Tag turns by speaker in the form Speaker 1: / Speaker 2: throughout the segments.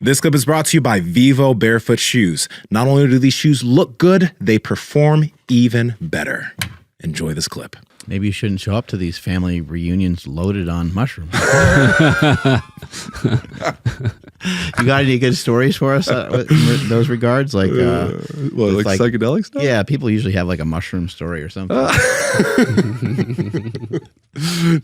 Speaker 1: This clip is brought to you by Vivo Barefoot Shoes. Not only do these shoes look good, they perform even better. Enjoy this clip.
Speaker 2: Maybe you shouldn't show up to these family reunions loaded on mushrooms. You got any good stories for us in those regards? Like,
Speaker 3: like psychedelic stuff?
Speaker 2: Yeah, people usually have like a mushroom story or something.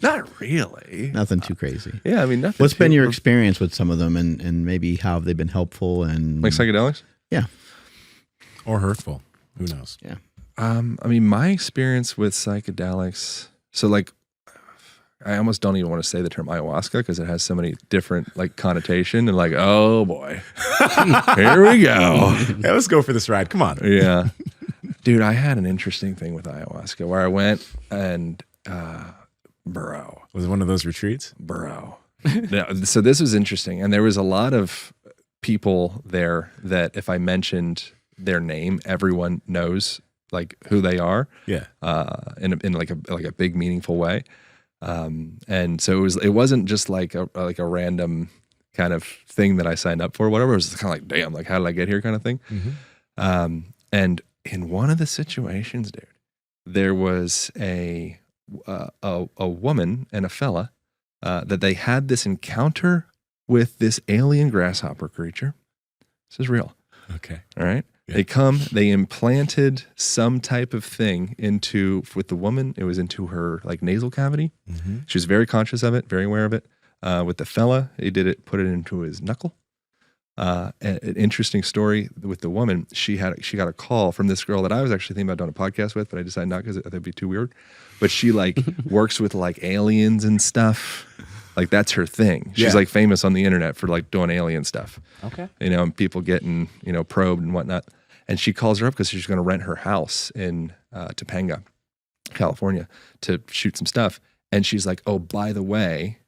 Speaker 3: Not really.
Speaker 2: Nothing too crazy.
Speaker 3: Yeah, I mean, nothing.
Speaker 2: What's been your experience with some of them, and maybe how have they been helpful? And
Speaker 3: like psychedelics?
Speaker 2: Yeah.
Speaker 1: Or hurtful. Who knows?
Speaker 2: Yeah.
Speaker 3: I mean, my experience with psychedelics, so like, I almost don't even want to say the term ayahuasca because it has so many different like connotation and like, oh boy, here we go.
Speaker 1: Yeah, let's go for this ride. Come on.
Speaker 3: Yeah. Dude, I had an interesting thing with ayahuasca where I went and, bro.
Speaker 1: Was it one of those retreats?
Speaker 3: Bro. So this was interesting. And there was a lot of people there that if I mentioned their name, everyone knows like who they are.
Speaker 1: Yeah.
Speaker 3: In like a big meaningful way. And so it wasn't just like a random kind of thing that I signed up for, whatever. It was kind of like, damn, like how did I get here kind of thing. Mm-hmm. And in one of the situations, dude, there was a woman and a fella that they had this encounter with this alien grasshopper creature. This is real.
Speaker 1: Okay.
Speaker 3: All right.
Speaker 1: Yeah.
Speaker 3: They implanted some type of thing with the woman. It was into her like nasal cavity. Mm-hmm. She was very conscious of it, very aware of it. With the fella, he put it into his knuckle. An interesting story with the woman. She got a call from this girl that I was actually thinking about doing a podcast with, but I decided not because that'd be too weird. But she like works with like aliens and stuff. Like that's her thing. She's like famous on the internet for like doing alien stuff.
Speaker 1: Okay.
Speaker 3: You know, and people getting, probed and whatnot. And she calls her up because she's going to rent her house in Topanga, California to shoot some stuff. And she's like, oh, by the way,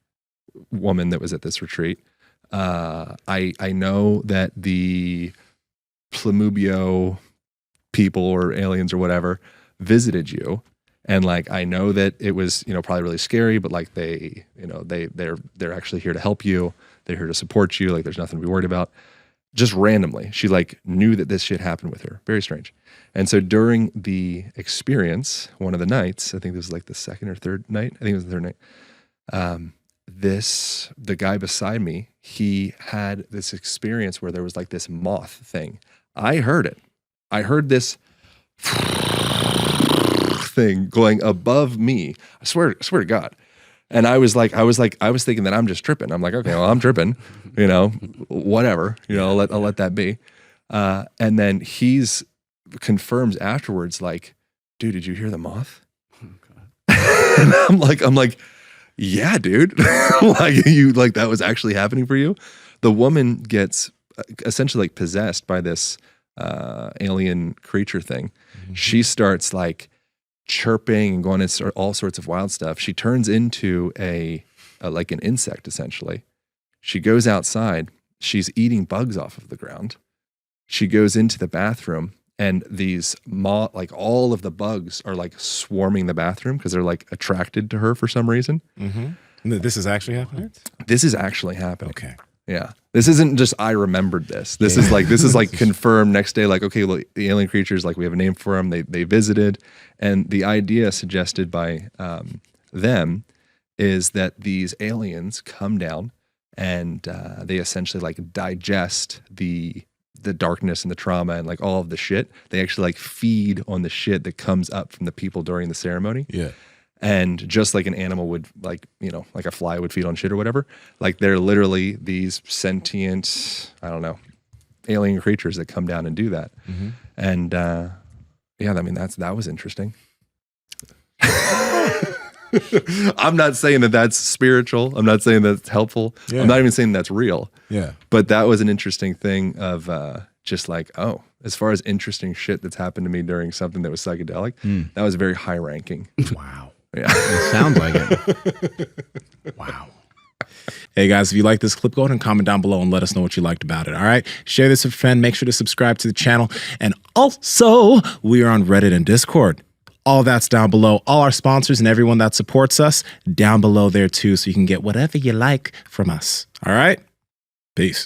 Speaker 3: woman that was at this retreat, I know that the Plumubio people or aliens or whatever visited you. And like, I know that it was, probably really scary, but like they're actually here to help you. They're here to support you. Like there's nothing to be worried about. Just randomly, she like knew that this shit happened with her. Very strange. And so during the experience, one of the nights, I think this was like the second or third night. I think it was the third night. The guy beside me, he had this experience where there was like this moth thing. I heard it. I heard this thing going above me. I swear to God. And I was thinking that I'm just tripping. I'm like, okay, well, I'm tripping, whatever, I'll let that be. And then he's confirms afterwards, like, dude, did you hear the moth? Oh, God. And I'm like, yeah, dude, like that was actually happening for you. The woman gets essentially like possessed by this alien creature thing. Mm-hmm. She starts like chirping and going into all sorts of wild stuff. She turns into like an insect, essentially. She goes outside. She's eating bugs off of the ground. She goes into the bathroom, and these like all of the bugs are like swarming the bathroom because they're like attracted to her for some reason.
Speaker 1: Mm-hmm. This is actually happening?
Speaker 3: This is actually happening.
Speaker 1: Okay.
Speaker 3: Yeah. This isn't just I remembered this. This is like confirmed next day, like, okay, well, the alien creatures, like we have a name for them. They visited. And the idea suggested by them is that these aliens come down and they essentially like digest the darkness and the trauma and like all of the shit. They actually like feed on the shit that comes up from the people during the ceremony.
Speaker 1: Yeah.
Speaker 3: And just like an animal would, like, like a fly would feed on shit or whatever, like they're literally these sentient, I don't know, alien creatures that come down and do that. Mm-hmm. And yeah, I mean, that was interesting. I'm not saying that that's spiritual. I'm not saying that's helpful. Yeah. I'm not even saying that's real. Yeah. But that was an interesting thing of just like, oh, as far as interesting shit that's happened to me during something that was psychedelic, that was very high ranking.
Speaker 1: Wow.
Speaker 3: Yeah.
Speaker 2: It sounds like it.
Speaker 1: Wow. Hey guys, if you like this clip, go ahead and comment down below and let us know what you liked about it. All right. Share this with a friend. Make sure to subscribe to the channel. And also, we are on Reddit and Discord. All that's down below. All our sponsors and everyone that supports us down below there too. So you can get whatever you like from us. All right. Peace.